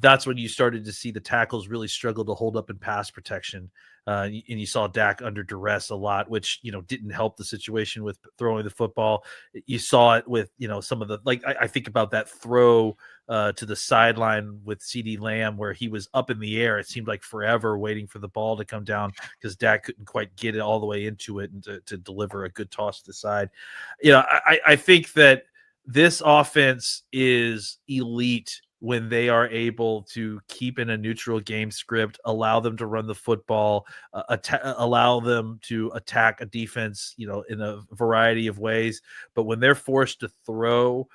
that's when you started to see the tackles really struggle to hold up in pass protection. And you saw Dak under duress a lot, which, you know, didn't help the situation with throwing the football. You saw it with, you know, some of the, like, I think about that throw to the sideline with CeeDee Lamb where he was up in the air. It seemed like forever waiting for the ball to come down because Dak couldn't quite get it all the way into it and to deliver a good toss to the side. You know, I think that this offense is elite when they are able to keep in a neutral game script, allow them to run the football, allow them to attack a defense, you know, in a variety of ways. But when they're forced to throw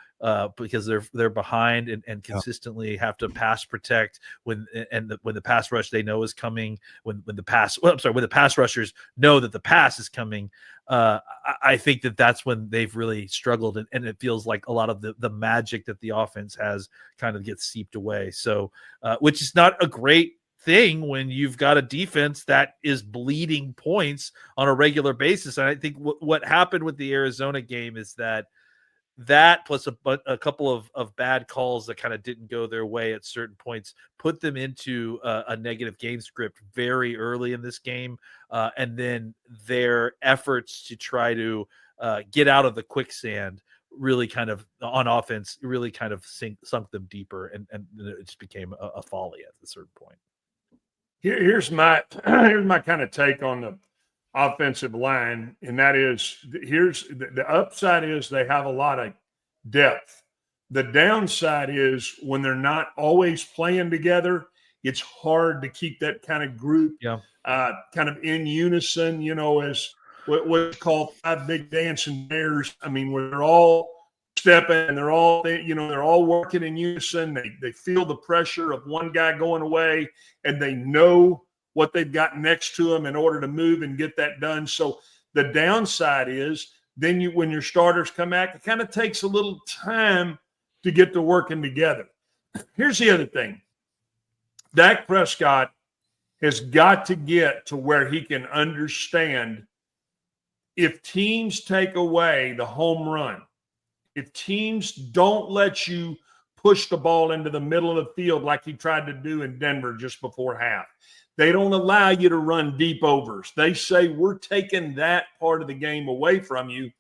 because they're behind and consistently have to pass protect when the pass rush they know is coming, when the pass rushers know that the pass is coming, I think that's when they've really struggled, and it feels like a lot of the magic that the offense has kind of gets seeped away. So, which is not a great thing when you've got a defense that is bleeding points on a regular basis. And I think what happened with the Arizona game is that plus a couple of bad calls that kind of didn't go their way at certain points put them into a negative game script very early in this game. And then their efforts to try to get out of the quicksand really kind of on offense really kind of sunk them deeper. And it just became a folly at a certain point. Here's my kind of take on the offensive line, and that is, here's the upside is they have a lot of depth. The downside is when they're not always playing together, it's hard to keep that kind of group kind of in unison, you know, as what's called 5 big dancing bears. I mean, where they're all stepping and they're all working in unison. They feel the pressure of one guy going away, and they know what they've got next to them in order to move and get that done. So the downside is then when your starters come back, it kind of takes a little time to get to working together. Here's the other thing. Dak Prescott has got to get to where he can understand if teams take away the home run, if teams don't let you push the ball into the middle of the field like he tried to do in Denver just before half, they don't allow you to run deep overs. They say, we're taking that part of the game away from you.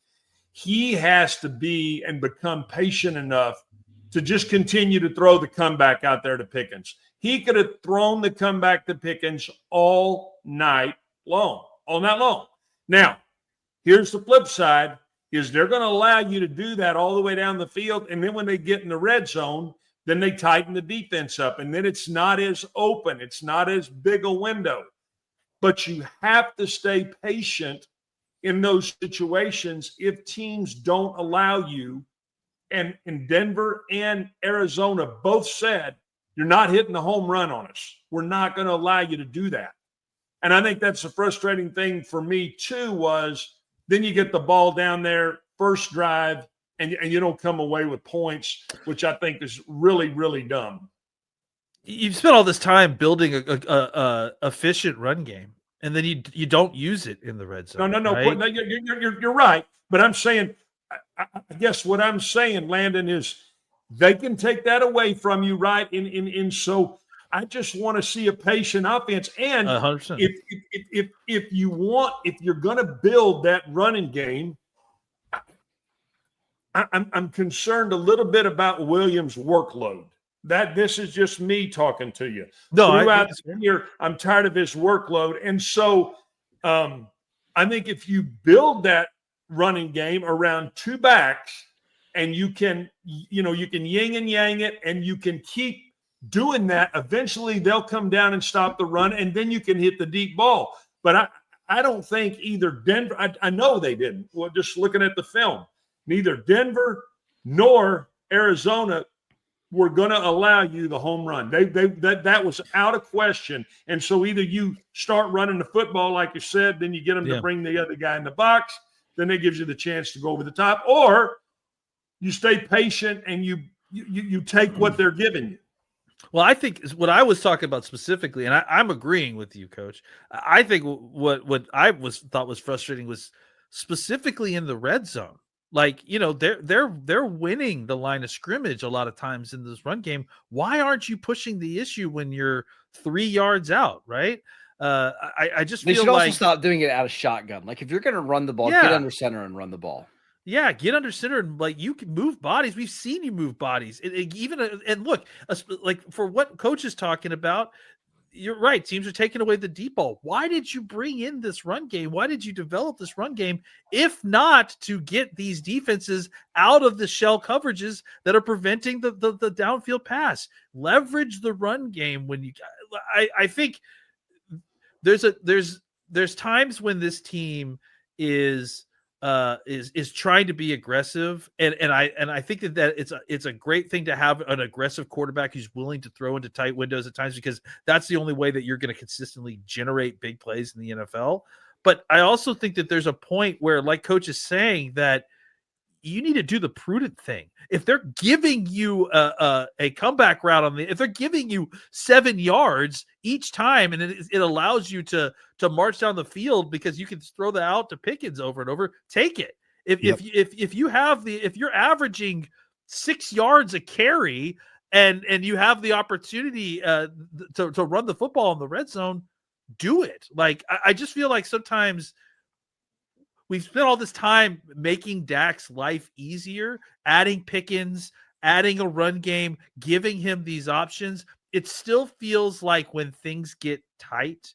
He has to be and become patient enough to just continue to throw the comeback out there to Pickens. He could have thrown the comeback to Pickens all night long. all night long. Now, here's the flip side, is they're going to allow you to do that all the way down the field. And then when they get in the red zone, then they tighten the defense up. And then it's not as open. It's not as big a window. But you have to stay patient in those situations if teams don't allow you. And in Denver and Arizona both said, you're not hitting the home run on us. We're not going to allow you to do that. And I think that's the frustrating thing for me too, was then you get the ball down there, first drive, and you don't come away with points, which I think is really, really dumb. You've spent all this time building a efficient run game, and then you don't use it in the red zone. No, right? no, you're right. But I'm saying, I guess what I'm saying, Landon, is they can take that away from you, right? In so I just want to see a patient offense. And 100%. if you're going to build that running game, I'm concerned a little bit about Williams' workload. This is just me talking to you. No, throughout the year, I'm tired of his workload, and so I think if you build that running game around two backs, and you can yin and yang it, and you can keep doing that, eventually they'll come down and stop the run, and then you can hit the deep ball. But I don't think either Denver, I know they didn't. Well, just looking at the film, neither Denver nor Arizona were going to allow you the home run. That was out of question. And so either you start running the football, like you said, then you get them to bring the other guy in the box, then that gives you the chance to go over the top, or you stay patient and you take what they're giving you. Well, I think what I was talking about specifically, and I'm agreeing with you, Coach. I think what I thought was frustrating was specifically in the red zone. Like, they're winning the line of scrimmage a lot of times in this run game. Why aren't you pushing the issue when you're 3 yards out, right? I just feel they should like also stop doing it out of shotgun. Like if you're going to run the ball, get under center and run the ball. Yeah, get under center and you can move bodies. We've seen you move bodies. And look, like for what Coach is talking about, you're right. Teams are taking away the deep ball. Why did you bring in this run game? Why did you develop this run game? If not to get these defenses out of the shell coverages that are preventing the downfield pass. Leverage the run game when I think there's times when this team is trying to be aggressive, and I think that it's a great thing to have an aggressive quarterback who's willing to throw into tight windows at times, because that's the only way that you're going to consistently generate big plays in the NFL. But I also think that there's a point where, like Coach is saying, that you need to do the prudent thing. If they're giving you a comeback route if they're giving you 7 yards each time, and it allows you to march down the field because you can throw that out to Pickens over and over, take it. If you're averaging 6 yards a carry and you have the opportunity to run the football in the red zone, do it. Like I just feel like sometimes we've spent all this time making Dak's life easier, adding Pickens, adding a run game, giving him these options. It still feels like when things get tight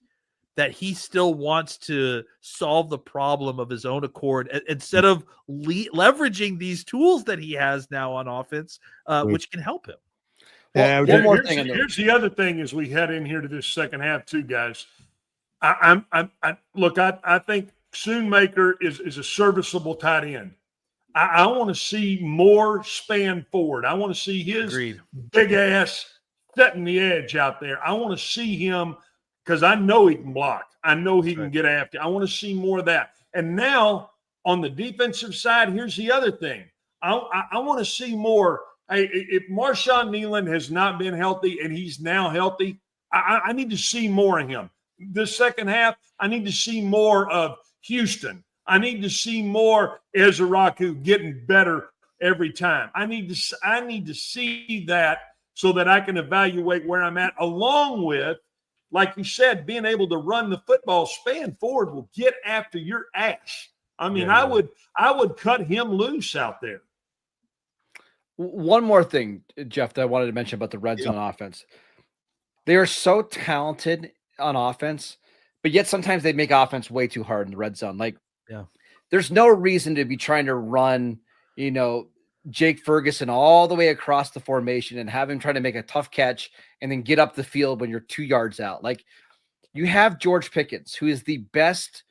that he still wants to solve the problem of his own accord instead of leveraging these tools that he has now on offense, which can help him. Well, one more thing. Here's the other thing as we head in here to this second half too, guys. I think Schoonmaker is a serviceable tight end. I want to see more span forward. I want to see his big ass setting the edge out there. I want to see him because I know he can block. I know he can get after. I want to see more of that. And now on the defensive side, here's the other thing. I want to see more. If Marshawn Nealon has not been healthy and he's now healthy, I need to see more of him. This second half, I need to see more of Houston. I need to see more Ezraku getting better every time. I need to see that so that I can evaluate where I'm at, along with, like you said, being able to run the football span forward will get after your ass. I mean, I would cut him loose out there. One more thing, Jeff, that I wanted to mention about the red zone offense. They are so talented on offense, but yet sometimes they make offense way too hard in the red zone. Like, Yeah. there's no reason to be trying to run, Jake Ferguson all the way across the formation and have him try to make a tough catch and then get up the field when you're 2 yards out. Like, you have George Pickens, who is the best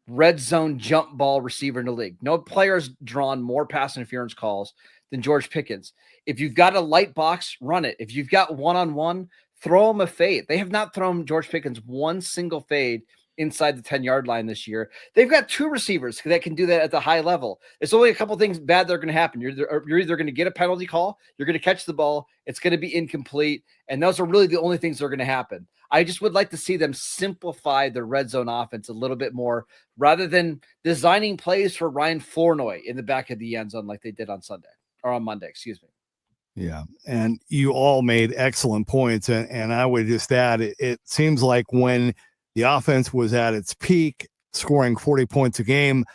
red zone jump ball receiver in the league. No player's drawn more pass interference calls than George Pickens. If you've got a light box, run it. If you've got one-on-one, throw him a fade. They have not thrown George Pickens one single fade inside the 10-yard line this year. They've got 2 receivers that can do that at the high level. There's only a couple things bad that are going to happen. You're either going to get a penalty call, you're going to catch the ball, it's going to be incomplete, and those are really the only things that are going to happen. I just would like to see them simplify the red zone offense a little bit more rather than designing plays for Ryan Flournoy in the back of the end zone like they did on Monday, excuse me. Yeah. And you all made excellent points. And I would just add, it seems like when the offense was at its peak, scoring 40 points a game,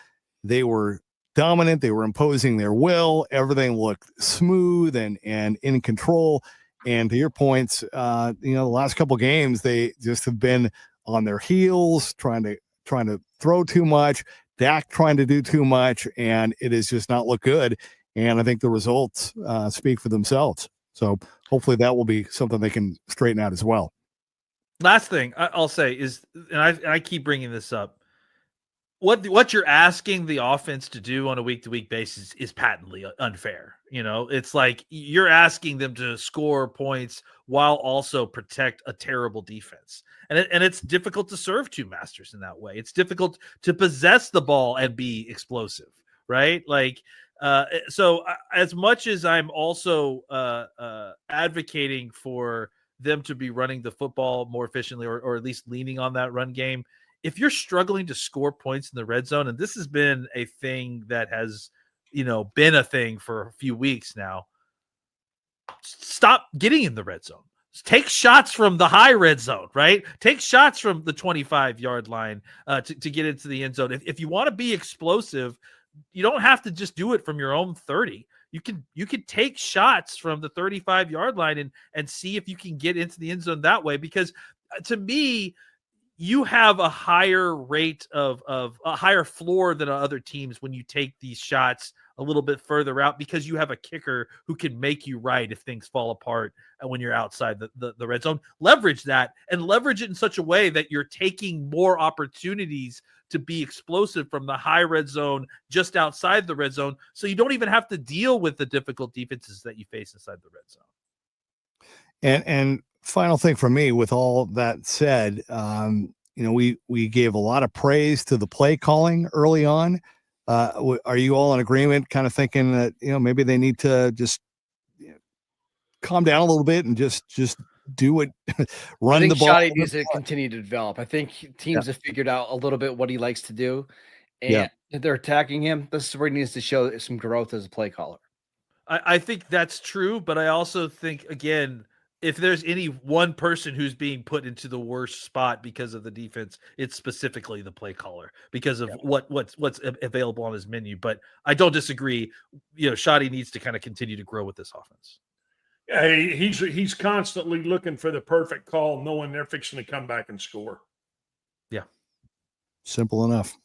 they were dominant. They were imposing their will. Everything looked smooth and in control. And to your points, the last couple of games, they just have been on their heels, trying to throw too much, Dak trying to do too much, and it has just not looked good. And I think the results speak for themselves. So hopefully that will be something they can straighten out as well. Last thing I'll say is, and I keep bringing this up, what you're asking the offense to do on a week-to-week basis is patently unfair. It's like you're asking them to score points while also protect a terrible defense. And it's difficult to serve 2 masters in that way. It's difficult to possess the ball and be explosive, right? Like, so as much as I'm also advocating for them to be running the football more efficiently or at least leaning on that run game, if you're struggling to score points in the red zone, and this has been a thing that has, been a thing for a few weeks now, stop getting in the red zone. Take shots from the high red zone, right? Take shots from the 25-yard line to get into the end zone. If you want to be explosive, you don't have to just do it from your own 30. You can take shots from the 35-yard line and see if you can get into the end zone that way. Because to me, you have a higher rate of a higher floor than other teams when you take these shots a little bit further out, because you have a kicker who can make you right if things fall apart when you're outside the red zone. Leverage that and leverage it in such a way that you're taking more opportunities to be explosive from the high red zone just outside the red zone, so you don't even have to deal with the difficult defenses that you face inside the red zone. And final thing for me, with all that said, we gave a lot of praise to the play calling early on. Are you all in agreement, kind of thinking that, maybe they need to just calm down a little bit and just do it, run the ball? Shoddy needs to continue to develop. I think teams have figured out a little bit what he likes to do, and if they're attacking him, this is where he needs to show some growth as a play caller. I think that's true, but I also think, again, if there's any one person who's being put into the worst spot because of the defense, it's specifically the play caller, because of what's available on his menu. But I don't disagree. Shoddy needs to kind of continue to grow with this offense. Yeah, he's constantly looking for the perfect call, knowing they're fixing to come back and score. Yeah. Simple enough.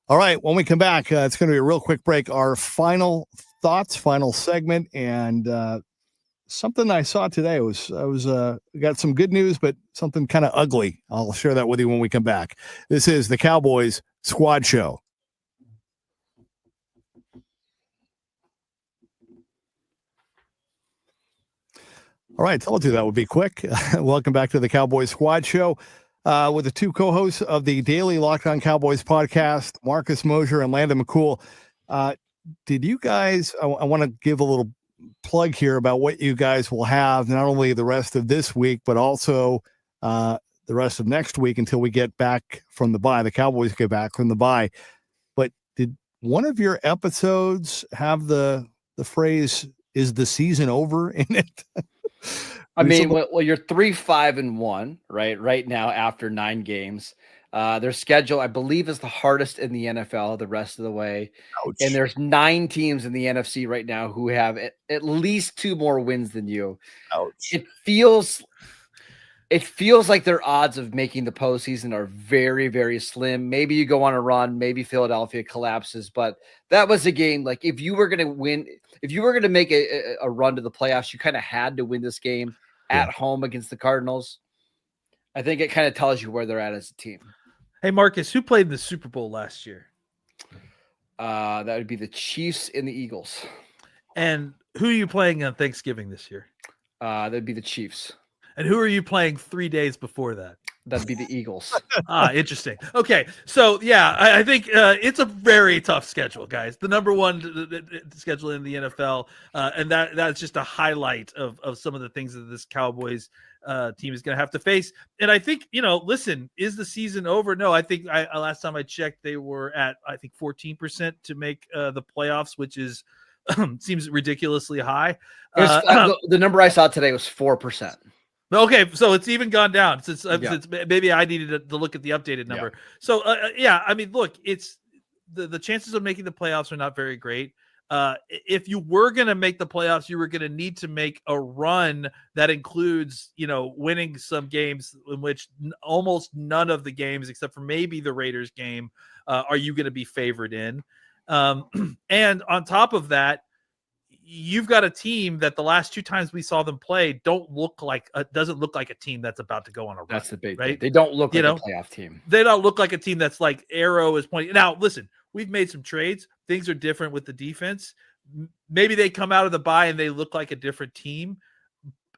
All right. When we come back, it's going to be a real quick break. Our final thoughts, final segment, and something I saw today was got some good news, but something kind of ugly. I'll share that with you when we come back. This is the Cowboys Squad Show. All right, told you that would be quick. Welcome back to the Cowboys Squad Show with the 2 co-hosts of the daily Locked On Cowboys podcast, Marcus Mosher and Landon McCool. Did you guys? I want to give a little plug here about what you guys will have, not only the rest of this week, but also the rest of next week until we get back from the bye. The Cowboys get back from the bye. But did one of your episodes have the phrase "Is the season over" in it? I mean, well, you're 3-5-1 right now after 9 games. Their schedule, I believe, is the hardest in the NFL the rest of the way. Ouch. And there's 9 teams in the NFC right now who have at least 2 more wins than you. Ouch. It feels It feels like their odds of making the postseason are very, very slim. Maybe you go on a run, maybe Philadelphia collapses, but that was a game. Like if you were going to win, if you were going to make a run to the playoffs, you kind of had to win this game at home against the Cardinals. I think it kind of tells you where they're at as a team. Hey, Marcus, who played in the Super Bowl last year? That would be the Chiefs and the Eagles. And who are you playing on Thanksgiving this year? That'd be the Chiefs. And who are you playing 3 days before that? That'd be the Eagles. Interesting. Okay, so yeah, I think it's a very tough schedule, guys. The number one schedule in the NFL, and that's just a highlight of some of the things that this Cowboys team is going to have to face. And I think, listen, is the season over? No, I think last time I checked, they were at 14% to make the playoffs, which is seems ridiculously high. The number I saw today was 4%. Okay, so it's even gone down since maybe I needed to look at the updated number. Yeah. So I mean, look, it's the chances of making the playoffs are not very great. If you were going to make the playoffs, you were going to need to make a run that includes, winning some games in which almost none of the games, except for maybe the Raiders game, are you going to be favored in. And on top of that, you've got a team that the last 2 times we saw them play doesn't look like a team that's about to go on a run. That's the big right. Thing. They don't look like a playoff team. They don't look like a team that's like arrow is pointing. Now, listen, we've made some trades. Things are different with the defense. Maybe they come out of the bye and they look like a different team,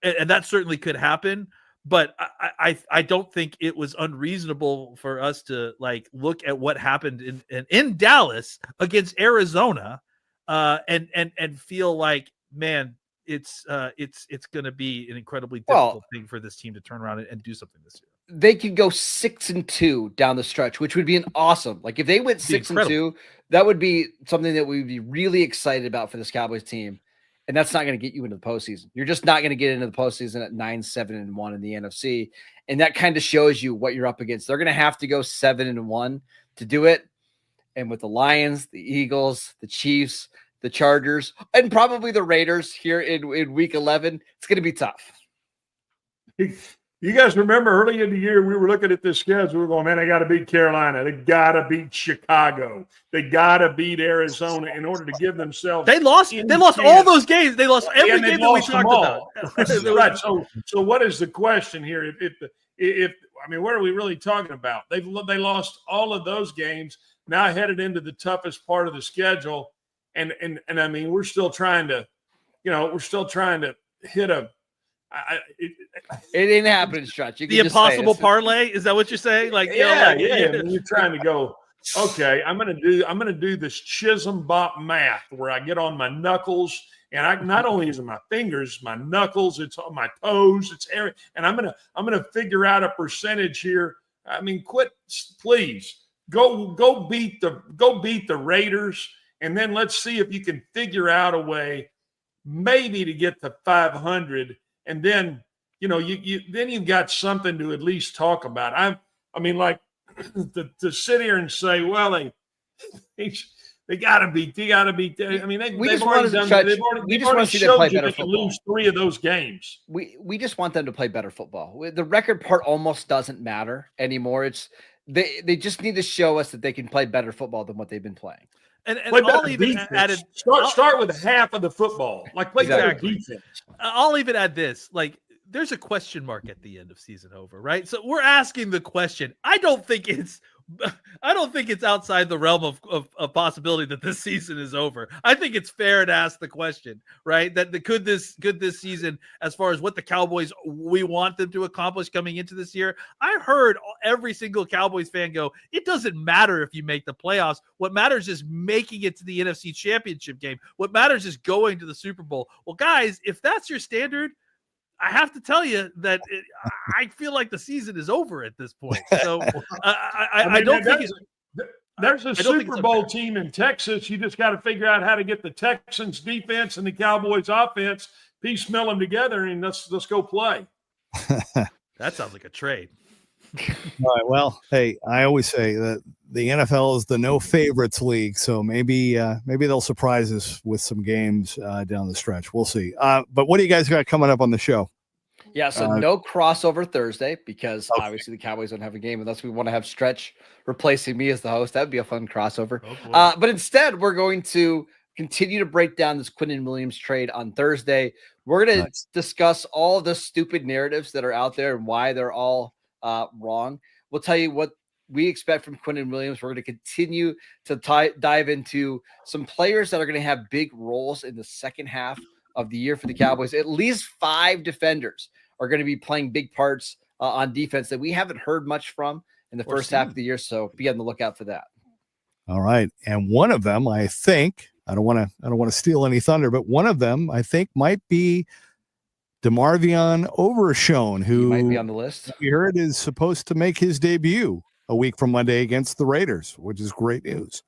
and that certainly could happen. But I don't think it was unreasonable for us to look at what happened in Dallas against Arizona. And feel like, man, it's going to be an incredibly difficult thing for this team to turn around and do something this year. They could go 6-2 down the stretch, which would be an awesome. Like if they went 6-2, that would be something that we'd be really excited about for this Cowboys team. And that's not going to get you into the postseason. You're just not going to get into the postseason at 9-7-1 in the NFC. And that kind of shows you what you're up against. They're going to have to go 7-1 to do it. And with the Lions, the Eagles, the Chiefs, the Chargers, and probably the Raiders here in week 11, it's going to be tough. You guys remember early in the year, we were looking at this schedule. We were going, man, they got to beat Carolina. They got to beat Chicago. They got to beat Arizona in order to give themselves. They lost all those games. They lost every game that we talked about. Right. So what is the question here? If what are we really talking about? They lost all of those games. Now headed into the toughest part of the schedule. And I mean, we're still trying to hit a. It ain't happening, Stretch. The impossible parlay. Is that what you're saying? Yeah. You're trying to go. Okay, I'm gonna do this Chisholm Bop math where I get on my knuckles, and I not only is it my fingers, my knuckles, it's on my toes, it's every, and I'm gonna figure out a percentage here. I mean, quit, please. Go beat the Raiders. And then let's see if you can figure out a way maybe to get to 500. And then, you've got something to at least talk about. To sit here and say, well, they got to beat. I mean, they've already showed you they can lose 3 of those games. We just want them to play better football. The record part almost doesn't matter anymore. It's they just need to show us that they can play better football than what they've been playing. And I'll even add it. Start with half of the football. Play better defense. I'll even add this. There's a question mark at the end of season over, right? So we're asking the question. I don't think it's outside the realm of possibility that this season is over. I think it's fair to ask the question, right? That could this season, as far as what the Cowboys we want them to accomplish coming into this year. I heard every single Cowboys fan go, it doesn't matter if you make the playoffs. What matters is making it to the NFC Championship game. What matters is going to the Super Bowl. Well, guys, if that's your standard, I have to tell you that I feel like the season is over at this point. So I don't think there's a Super Bowl team in Texas. You just got to figure out how to get the Texans defense and the Cowboys offense, piecemeal them together, and let's go play. That sounds like a trade. All right. Well, hey, I always say that the NFL is the no favorites league, so maybe they'll surprise us with some games down the stretch. We'll see. But what do you guys got coming up on the show? Yeah, so no crossover Thursday because obviously the Cowboys don't have a game unless we want to have Stretch replacing me as the host. That would be a fun crossover. But instead, we're going to continue to break down this Quinnen Williams trade on Thursday. We're going to discuss all the stupid narratives that are out there and why they're all wrong. We'll tell you what we expect from Quinnen Williams. We're going to continue to dive into some players that are going to have big roles in the second half of the year for the Cowboys. At least 5 defenders are going to be playing big parts on defense that we haven't heard much from in the first half of the year. So be on the lookout for that. All right. And one of them, I think, I don't want to steal any thunder, but one of them I think might be DeMarvion Overshown, who might be on the list. We heard is supposed to make his debut a week from Monday against the Raiders, which is great news.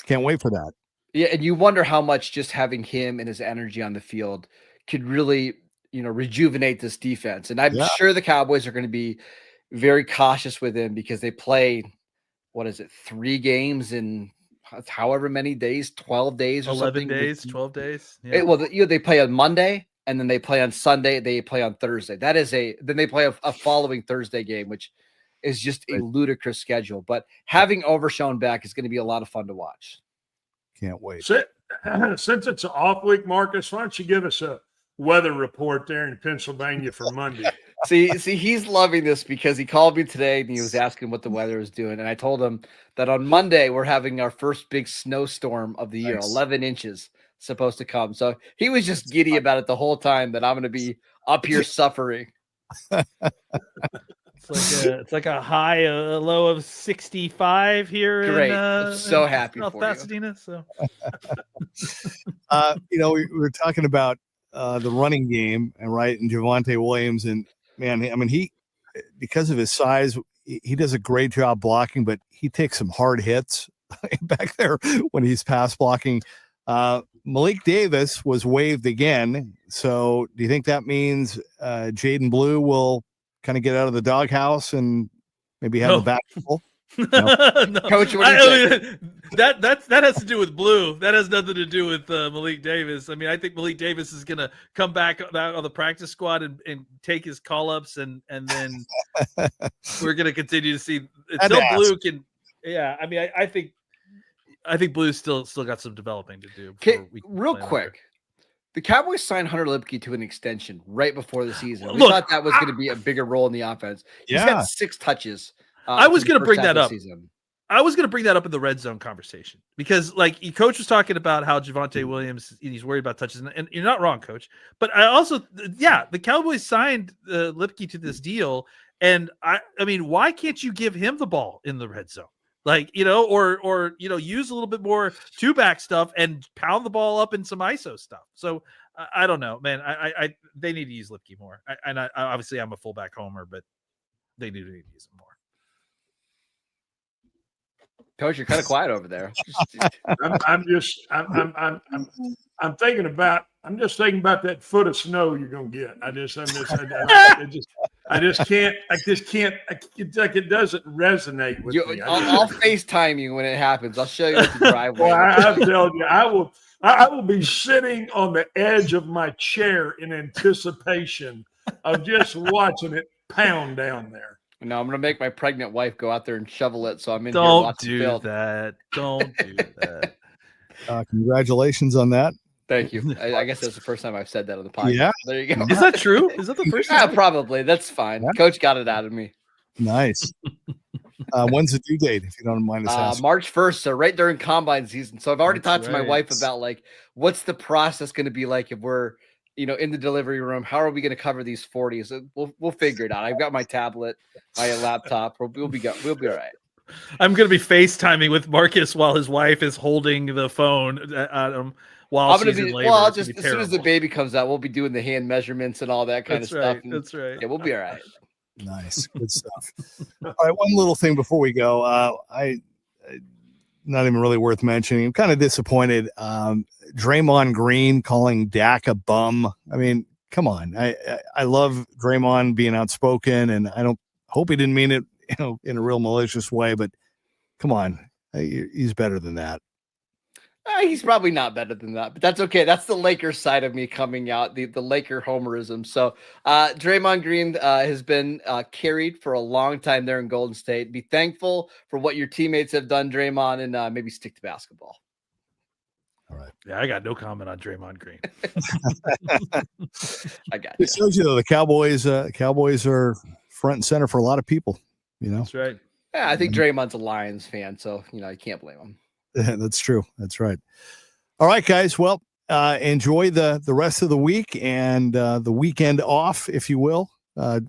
Can't wait for that. Yeah, and you wonder how much just having him and his energy on the field could really, rejuvenate this defense. And I'm sure the Cowboys are going to be very cautious with him because they play, 3 games in however many days, 12 days or 11 something. 12 days. Yeah. They play on Monday and then they play on Sunday. They play on Thursday. Then they play a following Thursday game, which is just a ludicrous schedule. But having Overshown back is going to be a lot of fun to watch. Can't wait. Since it's an off week, Marcus, why don't you give us a weather report there in Pennsylvania for Monday? See, he's loving this because he called me today and he was asking what the weather is doing. And I told him that on Monday, we're having our first big snowstorm of the year, 11 inches supposed to come. So he was just giddy about it the whole time that I'm going to be up here suffering. It's like a high, a low of 65 here. Great. I'm so happy South for Pasadena. So, we were talking about the running game and Javonte Williams, and man, I mean, he, because of his size, he does a great job blocking, but he takes some hard hits back there when he's pass blocking. Malik Davis was waived again. So do you think that means Jaden Blue will kind of get out of the doghouse and maybe have a back full? No. Coach, what do you think? That has to do with Blue. That has nothing to do with Malik Davis. I mean, I think Malik Davis is going to come back on the practice squad and take his call-ups, and then we're going to continue to see until Blue can. Yeah, I mean, I think Blue's still got some developing to do. Real quick, the Cowboys signed Hunter Lipke to an extension right before the season. We thought that was going to be a bigger role in the offense. He's had 6 touches. I was going to bring that up. I was going to bring that up in the red zone conversation because, Coach was talking about how Javonte Williams, he's worried about touches, and you're not wrong, Coach. But I also, the Cowboys signed Lipke to this deal, and I mean, why can't you give him the ball in the red zone? Or use a little bit more 2-back stuff and pound the ball up in some ISO stuff. So I don't know, man. I they need to use Lipke more. I obviously I'm a fullback homer, but they need to use him more. Coach, you're kind of quiet over there. I'm just thinking about that foot of snow you're gonna get. I just can't. It's like it doesn't resonate with me. I'll FaceTime you when it happens. I'll show you what the driveway. Well, I'm telling you, I will be sitting on the edge of my chair in anticipation of just watching it pound down there. No, I'm going to make my pregnant wife go out there and shovel it. So I'm in Don't here watching do film. that. Don't do that. Congratulations on that. Thank you. I guess that's the first time I've said that on the podcast. Yeah. There you go. Is that true? Is that the first time? Yeah, probably. That's fine. Yeah. Coach got it out of me. Nice. When's the due date, if you don't mind us asking? March 1st, so right during combine season. So I've already talked to my wife about what's the process going to be like if we're in the delivery room. How are we going to cover these 40s? We'll figure it out. I've got my tablet, my laptop. We'll be all right. I'm going to be FaceTiming with Marcus while his wife is holding the phone at him while she's in labor. Well, as soon as the baby comes out, we'll be doing the hand measurements and all that kind of stuff. That's right. Yeah, we'll be all right. Nice. Good stuff. All right. One little thing before we go. Not even really worth mentioning. I'm kind of disappointed. Draymond Green calling Dak a bum. I mean, come on. I love Draymond being outspoken, and I don't hope he didn't mean it, in a real malicious way, but come on. He's better than that. He's probably not better than that, but that's okay. That's the Lakers side of me coming out, the Laker homerism. So Draymond Green has been carried for a long time there in Golden State. Be thankful for what your teammates have done, Draymond, and maybe stick to basketball. All right. Yeah, I got no comment on Draymond Green. I got you. It shows you though the Cowboys are front and center for a lot of people. You know, That's right. Yeah, I think Draymond's a Lions fan, so you can't blame him. That's true. That's right. All right, guys. Well, enjoy the rest of the week and the weekend off, if you will.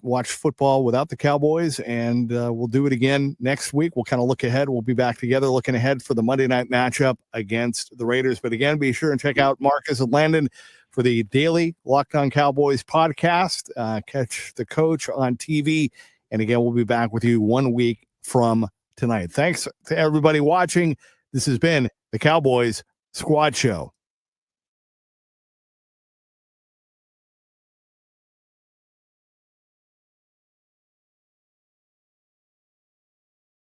Watch football without the Cowboys, and we'll do it again next week. We'll kind of look ahead. We'll be back together looking ahead for the Monday night matchup against the Raiders. But again, be sure and check out Marcus and Landon for the daily Locked On Cowboys podcast. Catch the coach on TV. And again, we'll be back with you 1 week from tonight. Thanks to everybody watching. This has been the Cowboys Squad Show.